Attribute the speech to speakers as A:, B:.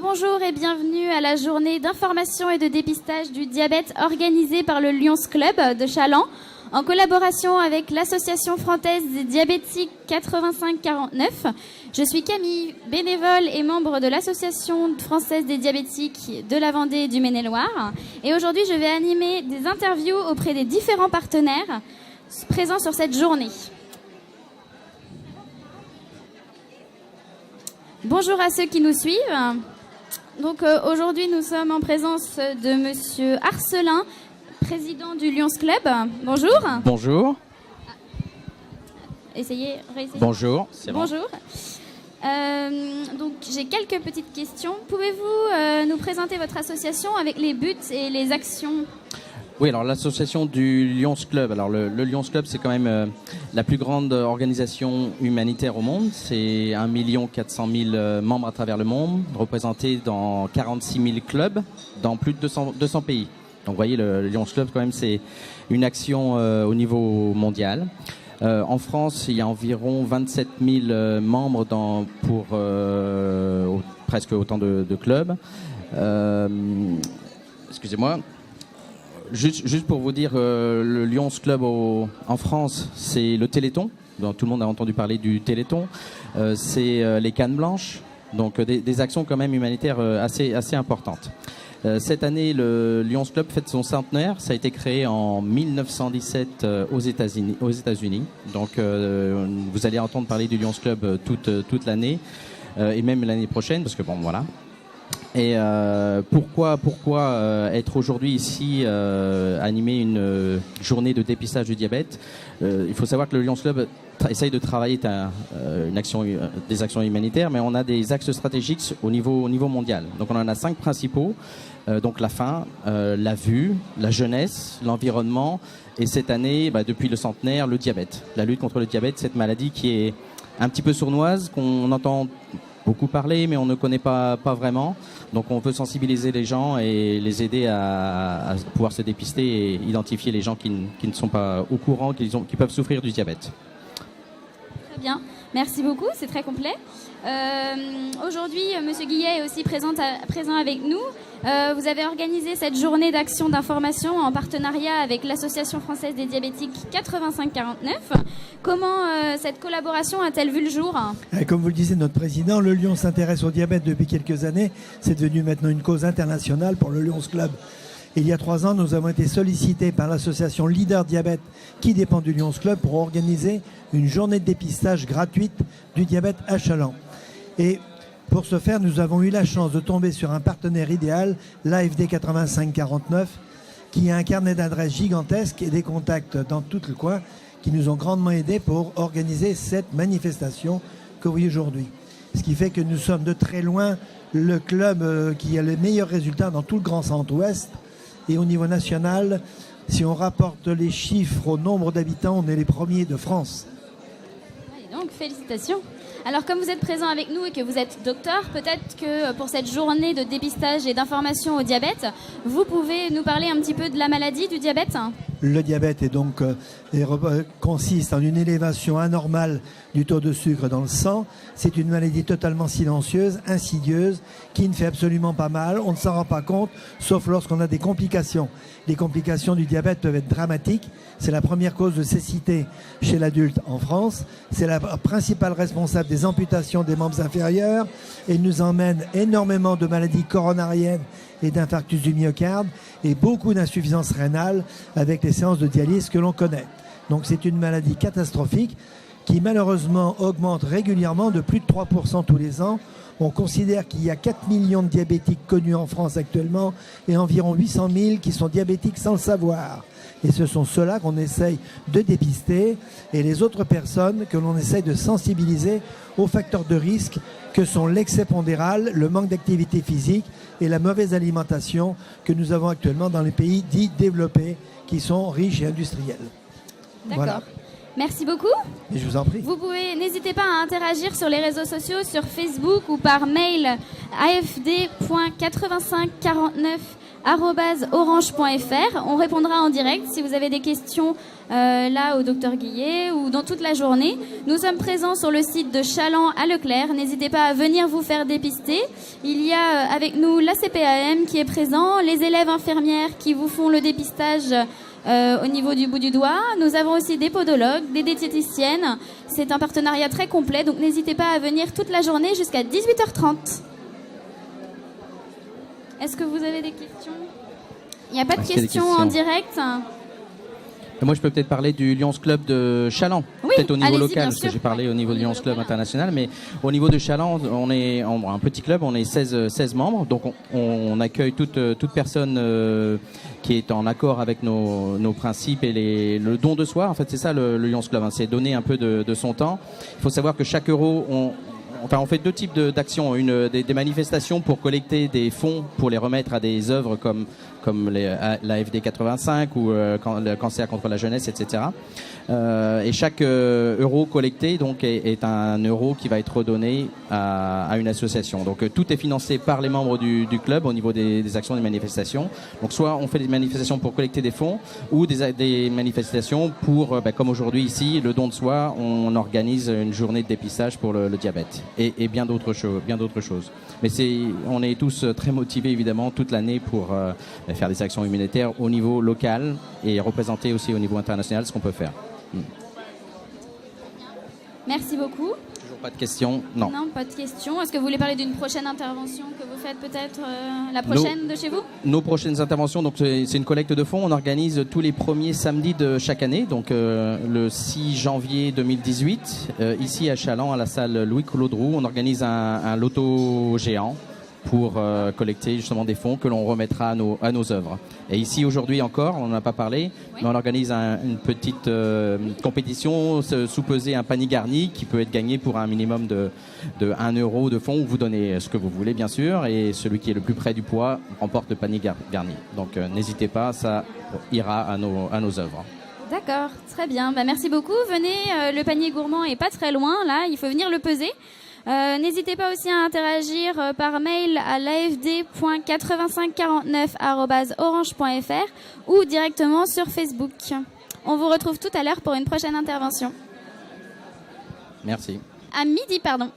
A: Rebonjour et bienvenue à la journée d'information et de dépistage du diabète organisée par le Lions Club de Challans en collaboration avec l'Association française des diabétiques 8549. Je suis Camille, bénévole et membre de l'Association française des diabétiques de la Vendée et du Maine-et-Loire. Et aujourd'hui, je vais animer des interviews auprès des différents partenaires présents sur cette journée. Bonjour à ceux qui nous suivent. Donc aujourd'hui, nous sommes en présence de Monsieur Arcelin, président du Lions Club. Bonjour.
B: Bonjour.
A: Réessayez.
B: Bonjour.
A: Bonjour. Donc j'ai quelques petites questions. Pouvez-vous nous présenter votre association avec les buts et les actions ?
B: Oui, alors l'association du Lions Club. Alors le Lions Club, c'est quand même la plus grande organisation humanitaire au monde. C'est 1 400 000 membres à travers le monde, représentés dans 46 000 clubs, dans plus de 200 pays. Donc vous voyez, le Lions Club, quand même, c'est une action au niveau mondial. En France, il y a environ 27 000 membres pour presque autant de clubs. Excusez-moi. Juste pour vous dire, le Lions Club en France, c'est le Téléthon. Donc, tout le monde a entendu parler du Téléthon. C'est les cannes blanches. Donc des actions quand même humanitaires assez importantes. Cette année, le Lions Club fête son centenaire. Ça a été créé en 1917 aux États-Unis. Donc vous allez entendre parler du Lions Club toute l'année et même l'année prochaine, parce que bon, voilà. Et pourquoi être aujourd'hui ici animer une journée de dépistage du diabète? Il faut savoir que le Lions Club essaye de travailler des actions humanitaires, mais on a des axes stratégiques au niveau mondial. Donc on en a 5 principaux. Donc la faim, la vue, la jeunesse, l'environnement, et cette année, depuis le centenaire, le diabète. La lutte contre le diabète, cette maladie qui est un petit peu sournoise, qu'on entend beaucoup parler, mais on ne connaît pas vraiment. Donc on veut sensibiliser les gens et les aider à pouvoir se dépister et identifier les gens qui ne sont pas au courant, qui peuvent souffrir du diabète.
A: Très bien, merci beaucoup, c'est très complet. Aujourd'hui, Monsieur Guillet est aussi présent avec nous. Vous avez organisé cette journée d'action d'information en partenariat avec l'Association française des diabétiques 8549. Comment cette collaboration a-t-elle vu le jour ?
C: Comme vous le disiez, notre président, le Lion s'intéresse au diabète depuis quelques années. C'est devenu maintenant une cause internationale pour le Lions Club. Il y a 3 ans, nous avons été sollicités par l'association Leader Diabète, qui dépend du Lions Club, pour organiser une journée de dépistage gratuite du diabète à Challans. Et pour ce faire, nous avons eu la chance de tomber sur un partenaire idéal, l'AFD 8549, qui a un carnet d'adresses gigantesque et des contacts dans tout le coin, qui nous ont grandement aidés pour organiser cette manifestation que vous voyez aujourd'hui. Ce qui fait que nous sommes de très loin le club qui a les meilleurs résultats dans tout le Grand Centre-Ouest. Et au niveau national, si on rapporte les chiffres au nombre d'habitants, on est les premiers de France.
A: Et donc, félicitations. Alors, comme vous êtes présent avec nous et que vous êtes docteur, peut-être que pour cette journée de dépistage et d'information au diabète, vous pouvez nous parler un petit peu de la maladie du diabète ?
C: Le diabète consiste en une élévation anormale du taux de sucre dans le sang. C'est une maladie totalement silencieuse, insidieuse, qui ne fait absolument pas mal. On ne s'en rend pas compte, sauf lorsqu'on a des complications. Les complications du diabète peuvent être dramatiques. C'est la première cause de cécité chez l'adulte en France. C'est la principale responsable des amputations des membres inférieurs et nous emmène énormément de maladies coronariennes et d'infarctus du myocarde et beaucoup d'insuffisance rénale avec les séances de dialyse que l'on connaît. Donc c'est une maladie catastrophique qui malheureusement augmente régulièrement de plus de 3% tous les ans. On considère qu'il y a 4 millions de diabétiques connus en France actuellement et environ 800 000 qui sont diabétiques sans le savoir. Et ce sont ceux-là qu'on essaye de dépister et les autres personnes que l'on essaye de sensibiliser aux facteurs de risque que sont l'excès pondéral, le manque d'activité physique et la mauvaise alimentation que nous avons actuellement dans les pays dits développés qui sont riches et industriels.
A: D'accord. Voilà. Merci beaucoup.
C: Et je vous en prie.
A: N'hésitez pas à interagir sur les réseaux sociaux, sur Facebook ou par mail afd.8549@orange.fr. On répondra en direct si vous avez des questions là au Dr Guillet ou dans toute la journée. Nous sommes présents sur le site de Chaland à Leclerc. N'hésitez pas à venir vous faire dépister. Il y a avec nous la CPAM qui est présent, les élèves infirmières qui vous font le dépistage au niveau du bout du doigt. Nous avons aussi des podologues, des diététiciennes. C'est un partenariat très complet, donc n'hésitez pas à venir toute la journée jusqu'à 18h30. Est-ce que vous avez des questions? Il n'y a pas de questions en direct.
B: Moi, je peux peut-être parler du Lions Club de Chaland,
A: oui,
B: peut-être au niveau local, parce
A: sûr.
B: que j'ai parlé au niveau du Lions Club international, mais au niveau de Chaland, on est un petit club, on est 16 membres, donc on accueille toute personne qui est en accord avec nos principes et le don de soi. En fait, c'est ça le Lions Club, hein, c'est donner un peu de son temps. Il faut savoir que chaque euro, on fait deux types d'actions. Des manifestations pour collecter des fonds pour les remettre à des œuvres comme l'AFD 85 ou le cancer contre la jeunesse, etc. Et chaque euro collecté donc est un euro qui va être redonné à une association. Donc tout est financé par les membres du club au niveau des actions des manifestations. Donc soit on fait des manifestations pour collecter des fonds ou des manifestations pour, comme aujourd'hui ici, le don de soi. On organise une journée de dépistage pour le diabète et bien d'autres choses. Mais on est tous très motivés évidemment toute l'année pour faire des actions humanitaires au niveau local et représenter aussi au niveau international ce qu'on peut faire.
A: Merci beaucoup.
B: Toujours pas de questions? Non.
A: Non, pas de questions. Est-ce que vous voulez parler d'une prochaine intervention que vous faites peut-être la prochaine de chez vous?
B: Nos prochaines interventions, donc c'est une collecte de fonds. On organise tous les premiers samedis de chaque année, donc le 6 janvier 2018, ici à Chaland, à la salle Louis-Claude Roux, on organise un loto géant pour collecter justement des fonds que l'on remettra à nos œuvres. Et ici aujourd'hui encore, on n'en a pas parlé, oui, mais on organise une petite compétition, sous-peser un panier garni qui peut être gagné pour un minimum de 1 euro de fonds, où vous donnez ce que vous voulez bien sûr, et celui qui est le plus près du poids remporte le panier garni. Donc n'hésitez pas, ça ira à nos œuvres.
A: D'accord, très bien. Merci beaucoup. Venez, le panier gourmand est pas très loin, là, il faut venir le peser. N'hésitez pas aussi à interagir par mail à l'afd.8549@orange.fr ou directement sur Facebook. On vous retrouve tout à l'heure pour une prochaine intervention.
B: Merci.
A: À midi, pardon.